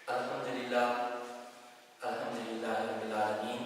الحمدللہ الحمدللہ رب العالمین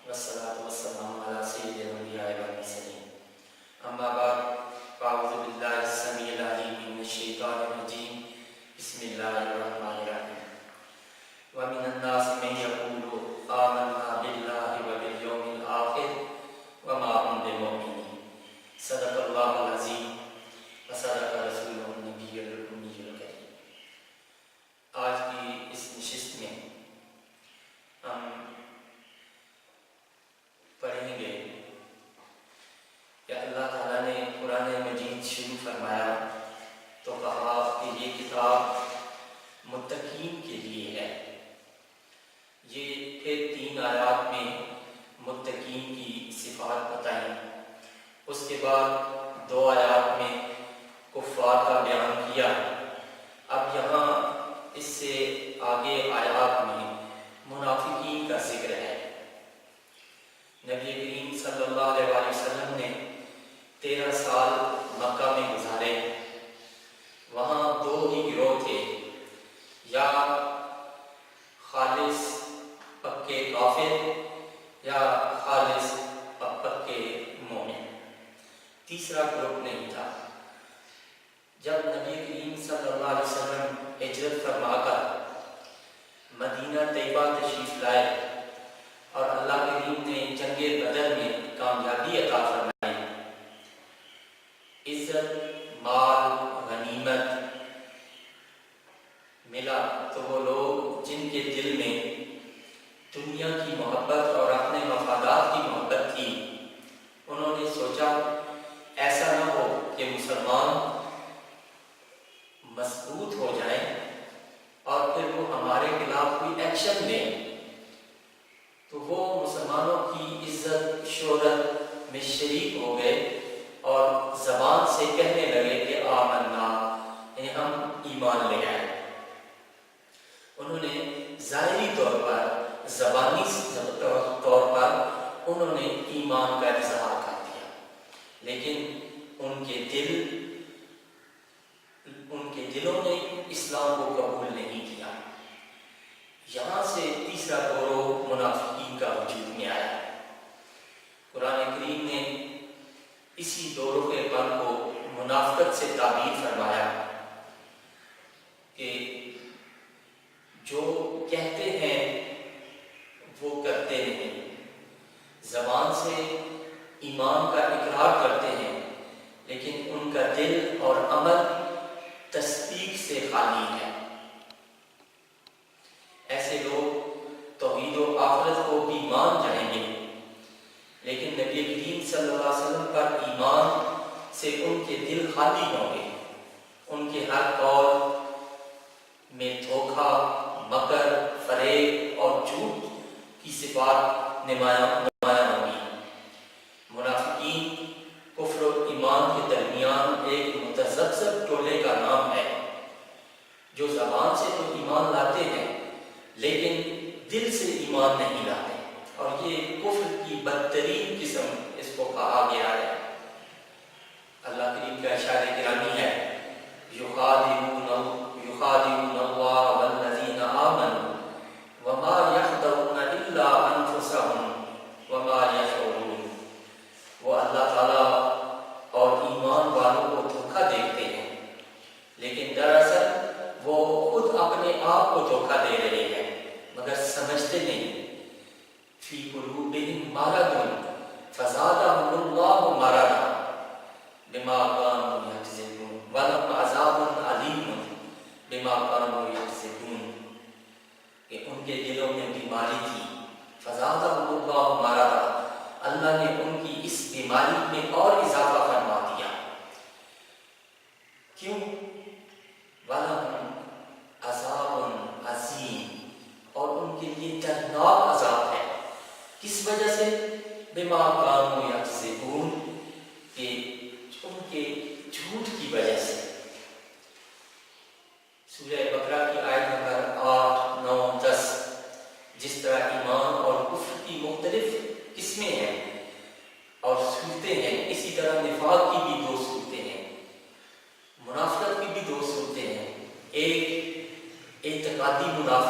والصلاة والسلام علی سید الانبیاء والمرسلین اما بعد فاعوذ باللہ السمیع العلیم من الشیطان الرجیم بسم اللہ الرحمن الرحیم ومن الناس من یقول آمنا باللہ وبالیوم الآخر وما هم بمؤمنین صدق اللہ العظیم وصدق رسولہ النبی الأمی الکریم۔ آج کی اس نشست میں ہم پڑھیں گے کہ اللہ تعالیٰ نے قرآن مجید شروع فرمایا تو کہا کہ یہ کتاب متقین کے لیے ہے۔ یہ پھر 3 آیات میں متقین کی صفات بتائیں، اس کے بعد 2 آیات میں کفار کا بیان کیا۔ اب یہاں اس سے آگے آیات میں منافقین کا ذکر ہے۔ نبی کریم صلی اللہ علیہ وسلم نے 13 سال مکہ میں گزارے۔ وہاں 2 ہی گروہ تھے، یا خالص پکے کافر یا خالص پکے مومن، تیسرا گروہ نہیں تھا۔ جب نبی کریم صلی اللہ علیہ وسلم ہجرت فرما کر مدینہ طیبہ تشریف لائے اور اللہ کریم نے جنگ بدر میں کامیابی عطا فرمائی، عزت مال غنیمت ملا، تو وہ لوگ جن کے دل میں دنیا کی محبت اور اپنے مفادات کی محبت تھی، انہوں نے سوچا ایسا نہ ہو کہ مسلمان مضبوط ہو جائیں اور پھر وہ ہمارے خلاف کوئی ایکشن لیں تو وہ مسلمانوں کی عزت شہرت میں شریک ہو گئے اور زبان سے کہنے لگے کہ آمنا، یعنی ہم ایمان لے آئے۔ انہوں نے ظاہری طور پر زبانی طور پر انہوں نے ایمان کا اظہار کر دیا، لیکن ان کے دلوں نے اسلام کو قبول نہیں کیا۔ یہاں سے تیسرا گروہ منافقین کا وجود میں آیا۔ قرآن کریم نے اسی گروہ کے پر کو منافقت سے تعبیر فرمایا کہ جو کہتے ہیں وہ کرتے نہیں، زبان سے ایمان کا اقرار کرتے ہیں لیکن ان کا دل اور عمل تصدیق سے خالی ہے۔ ایسے لوگ توحید و آخرت کو بھی مان جائیں گے، لیکن نبی کریم صلی اللہ علیہ وسلم پر ایمان سے ان کے دل خالی ہوں گے۔ ان کے ہر قول میں دھوکہ، مکر، فریب اور جھوٹ کی صفات نمایاں ہوں گی۔ منافقین کفر و ایمان کے درمیان ایک متذبذب ٹولے کا نام ہے، جو زبان سے تو ایمان لاتے ہیں لیکن دل سے ایمان نہیں لاتے، اور یہ کفر کی بدترین قسم اس کو کہا گیا ہے۔ اللہ کریم کا اشارہ گرامی ہے، یخادعون اللہ والذین آمنوا وما یخدعون الا انفسهم وما یشعرون۔ وہ اللہ تعالیٰ اور ایمان والوں کو دھوکہ دیتے ہیں، لیکن دراصل وہ خود اپنے آپ کو دھوکہ دے رہے ہیں مگر سمجھتے نہیں۔ فی قلوبہم مرض فزادہم اللہ مرضا بما کانوا یکذبون ولہم عذاب علیم بما کانوا یکذبون۔ کہ ان کے دلوں میں بیماری تھی، فزادہم اللہ مرضا، اللہ نے ان کی اس بیماری میں اور اضافہ فرما دیا۔ کیوں؟ وَلَهُمْ عَذَابٌ عَظِيمٌ، اور ان کے لیے دردناک عذاب ہے۔ کس وجہ سے؟ بِمَا كَانُوا يَكْذِبُونَ، کہ ان کے جھوٹ کی وجہ سے۔ سورہ بقرہ کی آیت نمبر 8، 9، 10 جس طرح ایمان اور کفر کی مختلف قسمیں ہیں اور صورتیں ہیں، اسی طرح نفاق کی بھی 2 صورتیں ہیں، منافقت کی بھی 2 صورتیں ہیں۔ ایک اعتقادی منافقت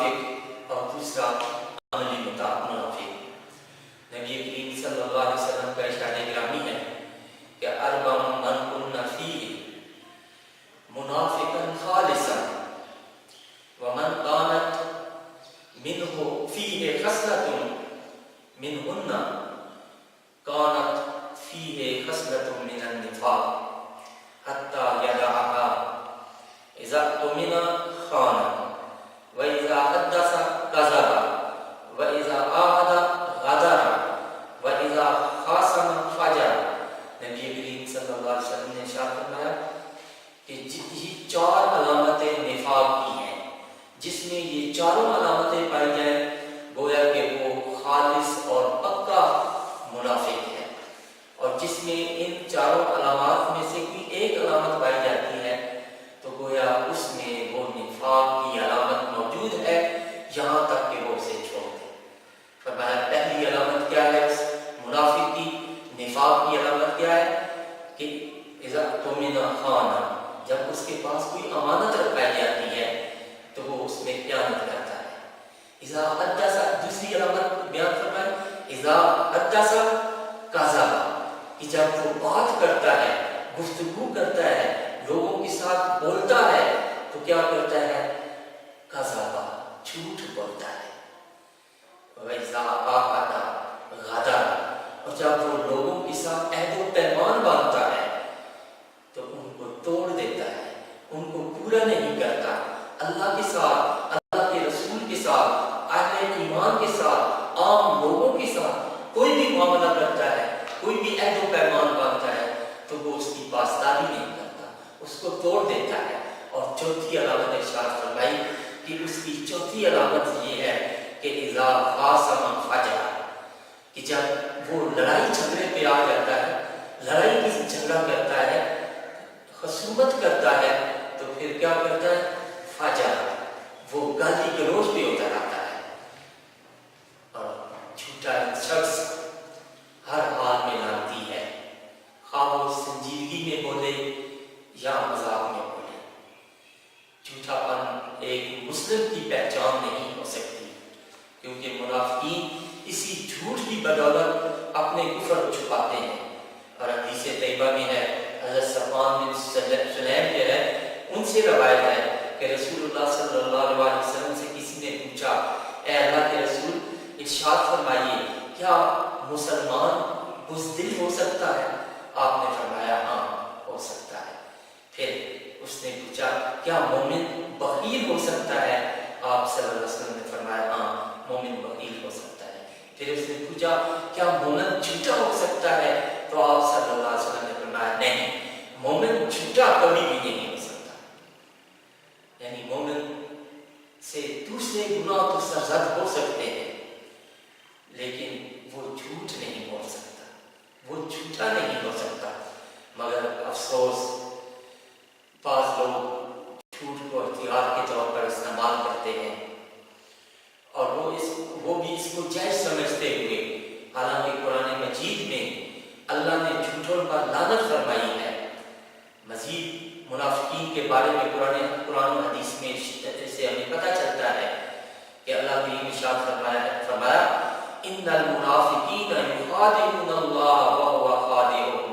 چاروں علامتیں پائی جائیں گویا کہ وہ خالص اور پکا منافق ہے، اور جس میں ان چاروں علامات میں سے کوئی ایک علامت پائی جاتی ہے تو گویا اس میں وہ نفاق کی علامت موجود ہے، یہاں تک کہ وہ اسے چھوڑ دے۔ فرمایا پہلی علامت کیا ہے منافق کی، نفاق کی علامت کیا ہے کہ اذا اؤتمن خان، جب اس کے پاس کوئی امانت رکھائی جاتی ہے تو وہ اس میں خیانت کرتا ہے۔ اذا حدث، دوسری علامت بیان فرمائے اذا حدث کذب، کہ جب وہ بات کرتا ہے، گفتگو کرتا ہے، لوگوں کے ساتھ بولتا ہے تو کیا کرتا ہے؟ کذب، جھوٹ بولتا ہے۔ وَإِذَا عَاهَدَ غَدَرَ، اور جب وہ لوگوں کے ساتھ عہد و پیمان باندھتا ہے تو ان کو توڑ دیتا ہے، ان کو پورا نہیں کرتا۔ اللہ کے ساتھ، اللہ کے رسول کے ساتھ، اہل ایمان کے ساتھ، عام لوگوں کے ساتھ کوئی بھی معاملہ کرتا ہے، کوئی بھی عہد و پیمان باندھتا ہے تو وہ اس کی پاسداری نہیں کرتا، اس کو توڑ دیتا ہے۔ اور چوتھی علامت ارشاد فرمائی کہ اس کی چوتھی علامت یہ ہے کہ اذا خاصم فجر، کہ جب وہ لڑائی جھگڑے پہ آ جاتا ہے، لڑائی کی جھگڑا کرتا ہے، خصومت کرتا ہے تو پھر کیا کرتا ہے؟ فجر، وہ گالی گلوچ پہ اتر آتا ہے۔ اور جھوٹا شخص ہر حال میں لانتی ہے، خواہ وہ سنجیدگی میں بولے یا مذاق میں بولے۔ جھوٹا پن ایک مسلم کی پہچان نہیں ہو سکتی، کیونکہ منافقین اسی جھوٹ کی بدولت اپنے کفر چھپاتے ہیں۔ اور حدیث طیبہ میں ہے، حضرت صفوان بن سلیم جو ہے ان سے روایت ہے کہ رسول اللہ صلی اللہ علیہ وسلم سے کسی نے پوچھا، اے اللہ کے رسول ارشاد فرمائیے کیا مسلمان بزدل ہو سکتا ہے؟ آپ نے فرمایا ہاں ہو سکتا ہے۔ پھر اس نے پوچھا کیا مومن بخیل ہو سکتا ہے؟ آپ صلی اللہ علیہ وسلم نے فرمایا ہاں مومن بخیل ہو سکتا ہے۔ پھر اس نے پوچھا کیا مومن جھوٹا ہو سکتا ہے؟ تو آپ صلی اللہ علیہ وسلم نے فرمایا نہیں، مومن جھوٹا کبھی بھی نہیں ہو سکتا۔ یعنی مومن سے دوسرے گناہ تو سرزد ہو سکتے ہیں لیکن وہ جھوٹ نہیں بول سکتا، وہ جھوٹا نہیں ہو سکتا۔ مگر افسوس بعض لوگ جھوٹ کو اختیار کے طور پر استعمال کرتے ہیں، اور وہ بھی اس کو جائز سمجھتے ہوئے، حالانکہ قرآن مجید میں اللہ نے جھوٹوں پر لعنت فرمائی ہے۔ مزید منافقین کے بارے میں قرآن و حدیث میں سے ہمیں پتہ چلتا ہے کہ اللہ نے ارشاد فرمایا ان المنافقین یخادعون اللہ وهو خادعهم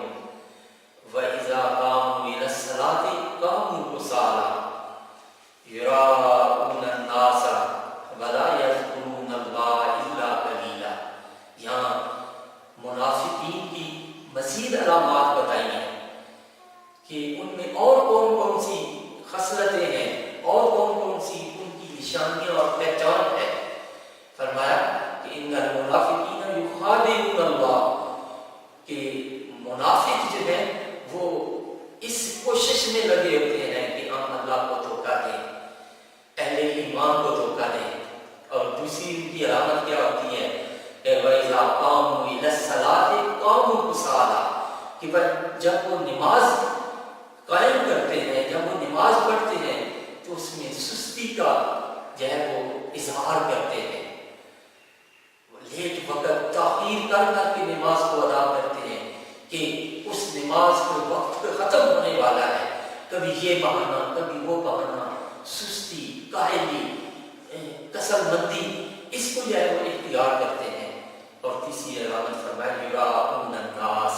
واذا قاموا الى الصلاة قاموا كسالى یراؤون الناس ولا یذکرون اللہ الا قلیلا۔ یہاں منافقین کی مزید علامات بتائی ہیں کہ ان میں اور کون کون سی خصلتیں ہیں، اور کون کون سی ان کی نشانیاں اور پہچان ہے۔ فرمایا کہ ان المنافقین یخادعون اللہ، کہ منافق جو ہیں وہ اس کوشش میں لگے ہوتے ہیں کہ ہم اللہ کو دھوکہ دیں، اہل ایمان کو دھوکہ دیں۔ اور دوسری ان کی علامت کیا ہوتی ہے کہ وَإِذَا قَامُوا إِلَى الصَّلَاةِ قَامُوا كُسَالَىٰ، کہ جب وہ نماز قائم کرتے ہیں، جب وہ نماز پڑھتے ہیں تو اس میں سستی کا جو ہے وہ اظہار کرتے ہیں، لیٹ وقت تاخیر کر کر کے نماز کو ادا کرتے ہیں کہ اس نماز کو وقت پہ ختم ہونے والا ہے، کبھی یہ بہانا کبھی وہ بہانا، سستی، کاہلی، کسل مندی، اس کو جو ہے وہ اختیار کرتے ہیں۔ اور تیسری علامت فرمایا یراؤون الناس،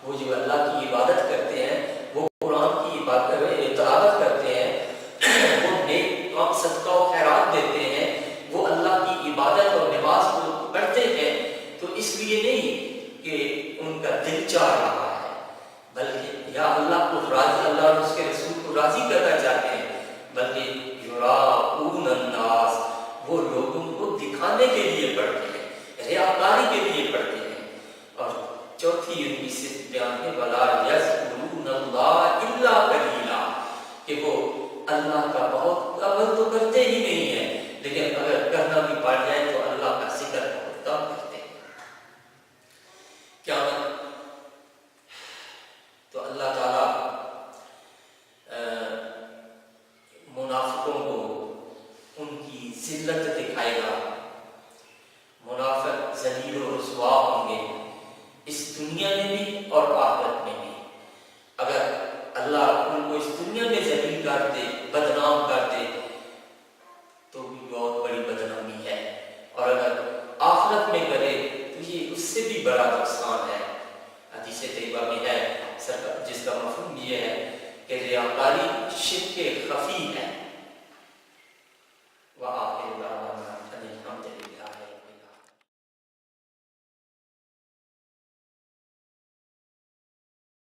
وہ جو اللہ کی عبادت کرتے ہیں، وہ قرآن کی تلاوت کرتے ہیں، وہ نیک کام صدقہ و خیرات دیتے ہیں، وہ اللہ کی عبادت اور نماز کو پڑھتے ہیں تو اس لیے نہیں کہ ان کا دل چاہ رہا ہے، بلکہ یا اللہ کو راضی، اللہ اور اس کے رسول کو راضی کرنا چاہتے ہیں، بلکہ یراؤون الناس، وہ لوگوں کو دکھانے کے لیے پڑھتے ہیں، ریاکاری کے لیے پڑھتے ہیں۔ اور چوتھی ان کی صفت بیان ہے وَلَا يَذْكُرُونَ اللَّهَ إِلَّا قَلِيلًا، کہ وہ اللہ کا بہت عمل تو کرتے ہی نہیں ہیں لیکن اگر کرنا بھی پڑ جائے تو اللہ کا ذکر بہت کم کرتے ہیں. قیامت تو اللہ تعالیٰ منافقوں کو ان کی ذلت دکھائے گا. منافق ذلیل و رسوا ہوں گے اس دنیا میں بھی اور آخرت میں بھی. اگر اللہ ان کو اس دنیا میں ذلیل کر دے، بدنام کر دے تو بھی بہت بڑی بدنامی ہے، اور اگر آخرت میں کرے تو یہ اس سے بھی بڑا نقصان ہے. حدیث طیبہ میں ہے جس کا مفہوم یہ ہے کہ ریاکاری شرک خفی ہے.